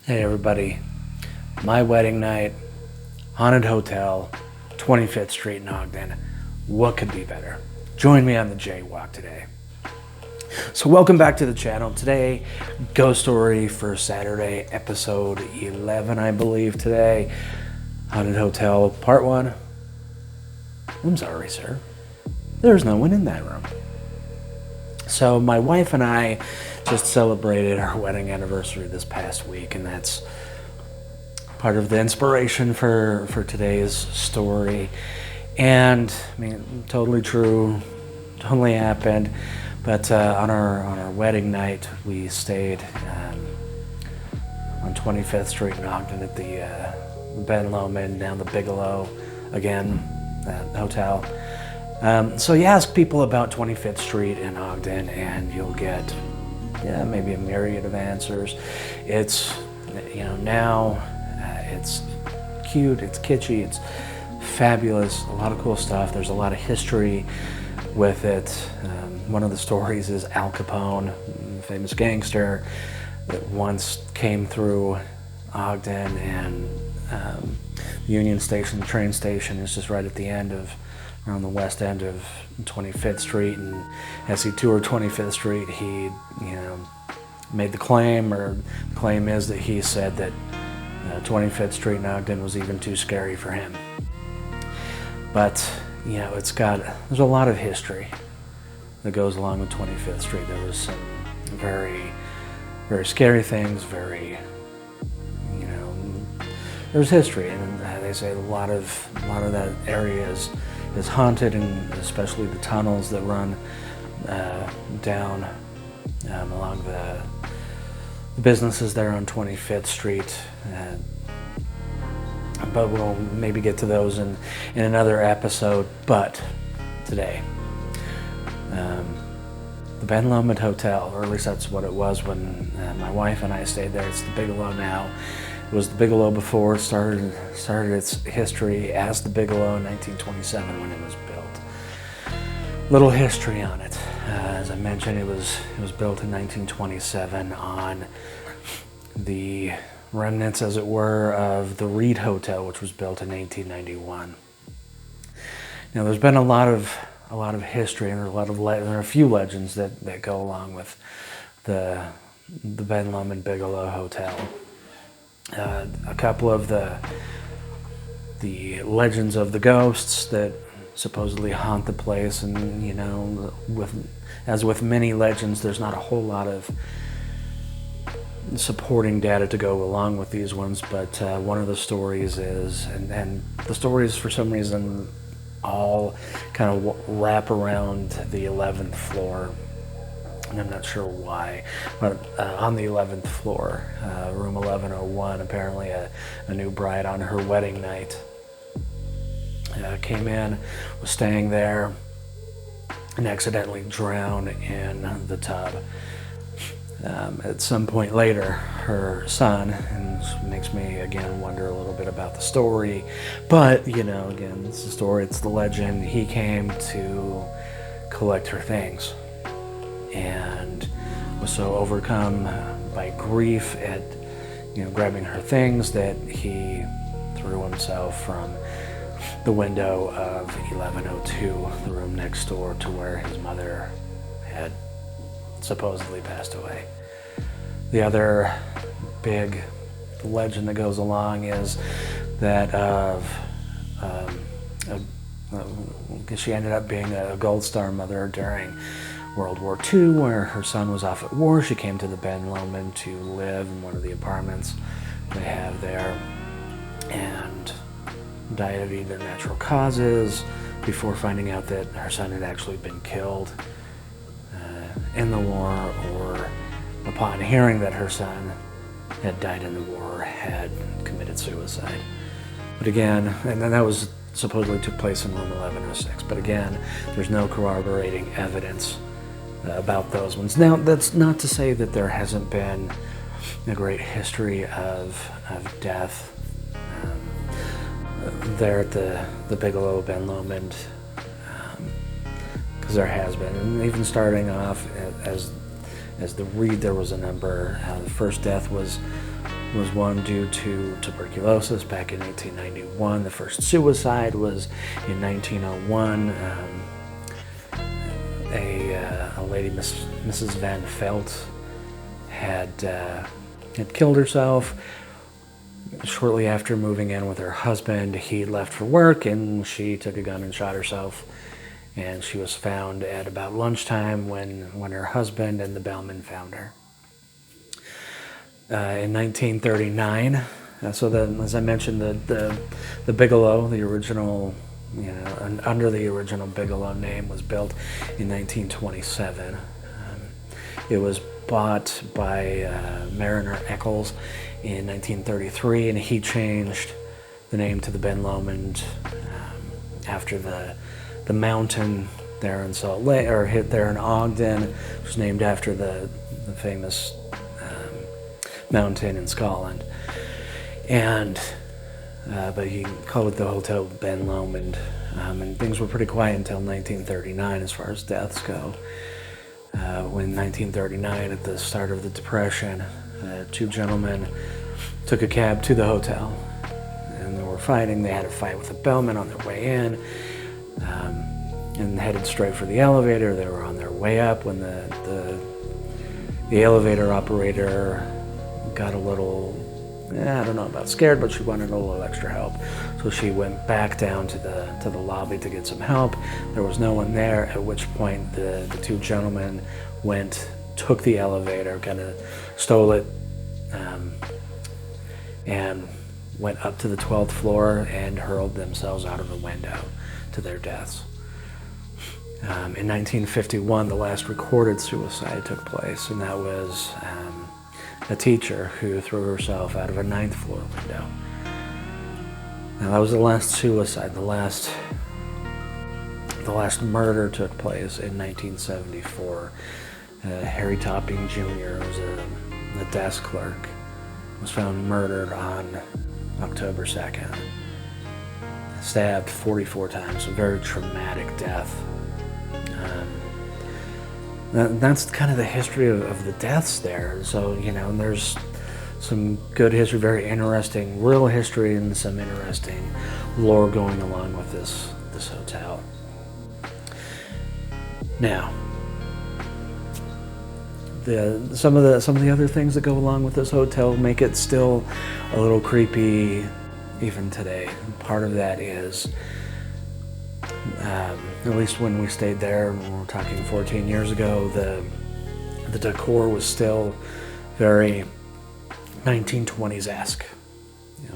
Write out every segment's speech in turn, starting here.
Hey everybody, my wedding night, haunted hotel, 25th Street in Ogden. What could be better? Join me on the Jaywalk today. So welcome back to the channel. Today, ghost story for Saturday, episode 11, I believe today. Haunted hotel, part 1. I'm sorry, sir. There's no one in that room. So my wife and I just celebrated our wedding anniversary this past week, and that's part of the inspiration for today's story. And I mean, totally true, totally happened. But on our wedding night, we stayed on 25th Street in Ogden at the Lomond, down the Bigelow, again, hotel. So you ask people about 25th Street in Ogden, and you'll get maybe a myriad of answers. It's, now it's cute, it's kitschy, it's fabulous, a lot of cool stuff. There's a lot of history with it. One of the stories is Al Capone, the famous gangster that once came through Ogden, and Union Station, the train station, is just right at the end of, around the west end of 25th Street, and as he toured 25th Street, he, made the claim, or the claim is that he said that 25th Street in Ogden was even too scary for him. But, there's a lot of history that goes along with 25th Street. There was some very, very scary things, there's history, and they say a lot of that area is haunted, and especially the tunnels that run down along the businesses there on 25th Street. But we'll maybe get to those in another episode. But today, the Lomond Hotel, or at least that's what it was when my wife and I stayed there. It's the Bigelow now. It was the Bigelow before it started its history as the Bigelow in 1927 when it was built. Little history on it. As I mentioned, it was built in 1927 on the remnants, as it were, of the Reed Hotel, which was built in 1891. Now, there's been a lot of history, and there are a few legends that go along with the Lomond Bigelow Hotel. A couple of the legends of the ghosts that supposedly haunt the place, and as with many legends, there's not a whole lot of supporting data to go along with these ones. But one of the stories is, and the stories for some reason all kind of wrap around the 11th floor. And I'm not sure why, but on the 11th floor, room 1101, apparently a new bride on her wedding night came in, was staying there, and accidentally drowned in the tub. At some point later, her son, and this makes me again wonder a little bit about the story, but again, it's the story, it's the legend. He came to collect her things, and was so overcome by grief at grabbing her things that he threw himself from the window of 1102, the room next door to where his mother had supposedly passed away. The other big legend that goes along is that she ended up being a Gold Star mother during World War II, where her son was off at war. She came to the Lomond to live in one of the apartments they have there, and died of either natural causes before finding out that her son had actually been killed in the war, or upon hearing that her son had died in the war, had committed suicide. But again, and then that was supposedly took place in room 1106, but again, there's no corroborating evidence about those ones. Now, that's not to say that there hasn't been a great history of death there at the Bigelow Lomond, because there has been, and even starting off as the Reed, there was a number. The first death was was one due to tuberculosis back in 1891. The first suicide was in 1901. A lady, Mrs. Van Felt, had killed herself. Shortly after moving in with her husband, he left for work and she took a gun and shot herself. And she was found at about lunchtime when her husband and the bellman found her. In 1939, as I mentioned, the Bigelow, the original, under the original Bigelow name, was built in 1927. It was bought by Mariner Eccles in 1933, and he changed the name to the Ben Lomond after the mountain there in Salt Lake, or there in Ogden, which was named after the famous mountain in Scotland. And but he called it the Hotel Ben Lomond, and things were pretty quiet until 1939 as far as deaths go. When 1939, at the start of the Depression, two gentlemen took a cab to the hotel, and they were fighting. They had a fight with a bellman on their way in, and headed straight for the elevator. They were on their way up when the elevator operator got a little, I don't know about scared, but she wanted a little extra help. So she went back down to the lobby to get some help. There was no one there, at which point the two gentlemen took the elevator, kind of stole it, and went up to the 12th floor and hurled themselves out of the window to their deaths. In 1951, the last recorded suicide took place, and that was a teacher who threw herself out of a 9th floor window. Now that was the last suicide. The last murder took place in 1974. Harry Topping Jr., who was a desk clerk, was found murdered on October 2nd. Stabbed 44 times, a very traumatic death. That's kind of the history of the deaths there. So, there's some good history, very interesting real history, and some interesting lore going along with this hotel. Now, some of the other things that go along with this hotel make it still a little creepy even today. Part of that is, at least when we stayed there, and we're talking 14 years ago, the decor was still very 1920s-esque,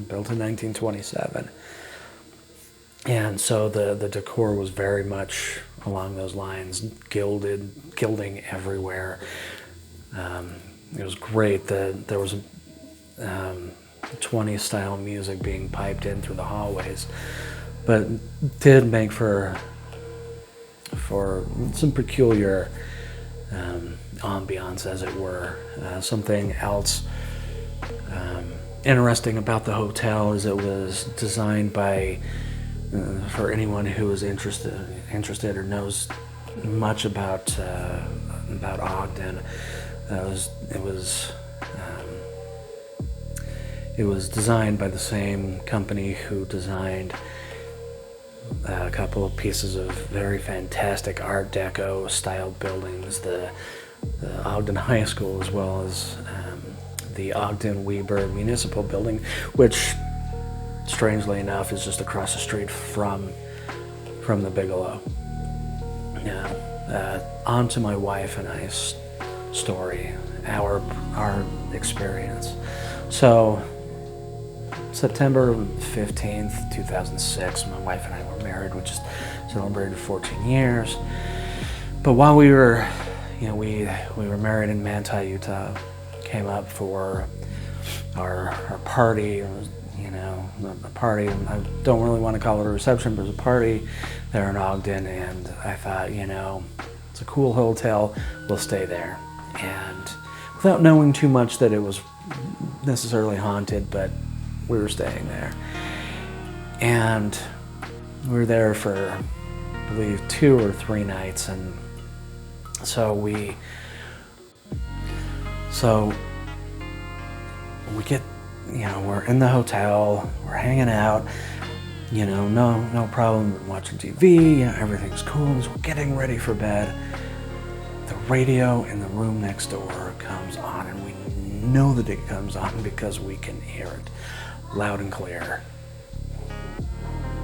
built in 1927. And so the decor was very much along those lines, gilding everywhere. It was great. There was 20s style music being piped in through the hallways, but did make for some peculiar ambiance, as it were. Something else interesting about the hotel is it was designed by, for anyone who is interested or knows much about Ogden, it was designed by the same company who designed a couple of pieces of very fantastic Art Deco style buildings, the Ogden High School, as well as the Ogden Weber Municipal Building, which, strangely enough, is just across the street from the Bigelow. Now, on to my wife and I's story, our experience. So, September 15th, 2006, my wife and I were married. We just celebrated 14 years. But while we were, we were married in Manti, Utah, came up for our party. It was, a party. I don't really want to call it a reception, but it was a party there in Ogden, and I thought, it's a cool hotel, we'll stay there. And without knowing too much that it was necessarily haunted, but we were staying there. And we were there for, I believe, 2 or 3 nights, and so we we're in the hotel, we're hanging out, no problem watching TV, everything's cool, so we're getting ready for bed. The radio in the room next door comes on, and we know that it comes on because we can hear it loud and clear.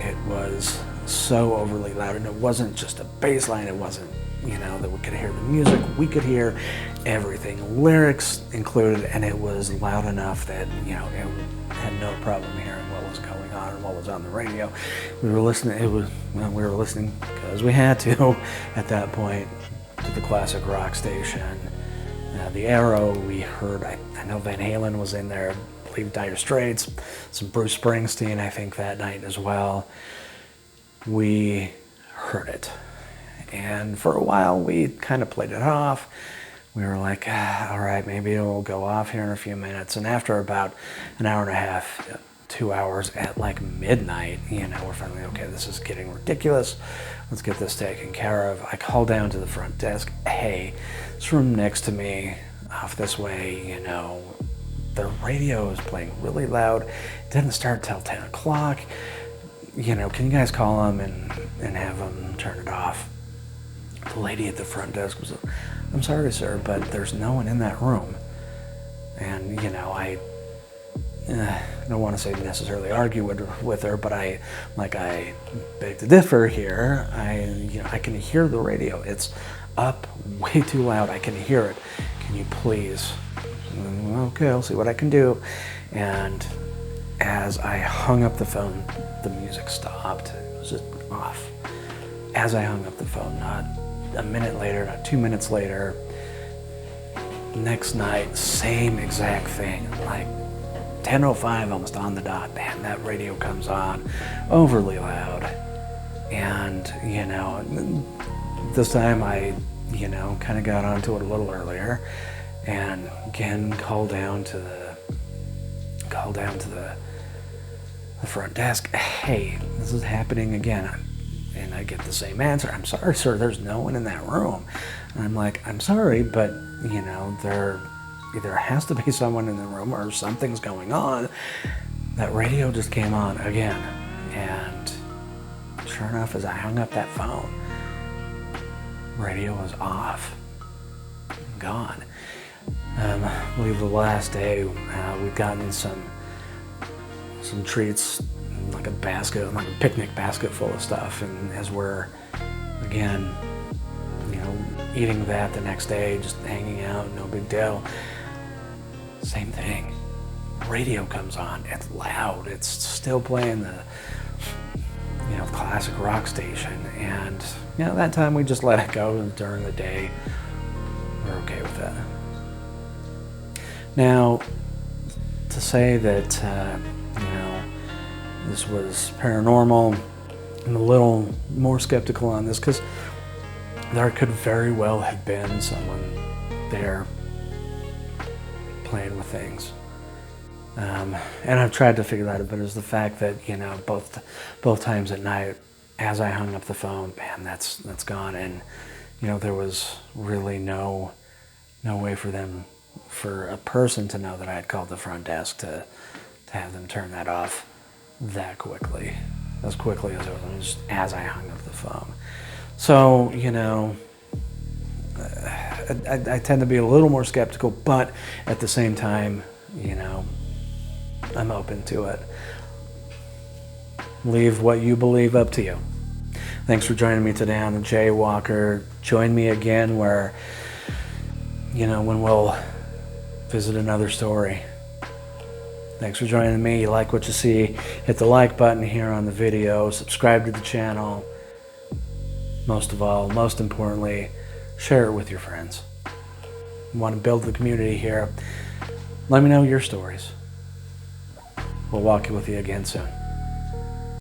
It was so overly loud, and it wasn't just a bass line, it wasn't, that we could hear the music, we could hear everything, lyrics included, and it was loud enough that, it had no problem hearing what was going on and what was on the radio. We were listening, we were listening because we had to at that point to the classic rock station. The Arrow, we heard, I know Van Halen was in there, I believe Dire Straits, some Bruce Springsteen, I think, that night as well. We heard it. And for a while, we kind of played it off. We were like, all right, maybe it'll go off here in a few minutes. And after about an hour and a half, 2 hours at like midnight, we're finally, okay, this is getting ridiculous. Let's get this taken care of. I call down to the front desk. Hey, this room next to me, off this way, the radio is playing really loud. It didn't start till 10 o'clock. Can you guys call them and have them turn it off? The lady at the front desk was, I'm sorry, sir, but there's no one in that room. And, I don't want to say necessarily argue with her, but I beg to differ here. I can hear the radio. It's up way too loud. I can hear it. Can you please? Okay, I'll see what I can do. And as I hung up the phone, the music stopped. It was just off. As I hung up the phone, not a minute later, not 2 minutes later, next night, same exact thing, like 10:05, almost on the dot, man, that radio comes on, overly loud. And, this time I, kind of got onto it a little earlier, and again, called down to the front desk. Hey, this is happening again. And I get the same answer. I'm sorry, sir, there's no one in that room. And I'm like, I'm sorry, but, there either has to be someone in the room or something's going on. That radio just came on again. And sure enough, as I hung up that phone, radio was off, gone. I believe the last day, we've gotten some treats, like a picnic basket full of stuff, and as we're again eating that the next day, just hanging out, no big deal, same thing, radio comes on, it's loud, it's still playing the classic rock station, and that time we just let it go during the day. We're okay with that. Now, to say that this was paranormal, I'm a little more skeptical on this because there could very well have been someone there playing with things. And I've tried to figure that out, but it's the fact that, both times at night, as I hung up the phone, man, that's gone. And, there was really no way for a person to know that I had called the front desk to have them turn that off that quickly, as quickly as it was, just as I hung up the phone. So, I tend to be a little more skeptical, but at the same time, I'm open to it. Leave what you believe up to you. Thanks for joining me today on The Jaywalker. Join me again where, when we'll visit another story. Thanks for joining me. You like what you see, hit the like button here on the video, subscribe to the channel. Most of all, most importantly, share it with your friends. You want to build the community here, let me know your stories. We'll walk with you again soon.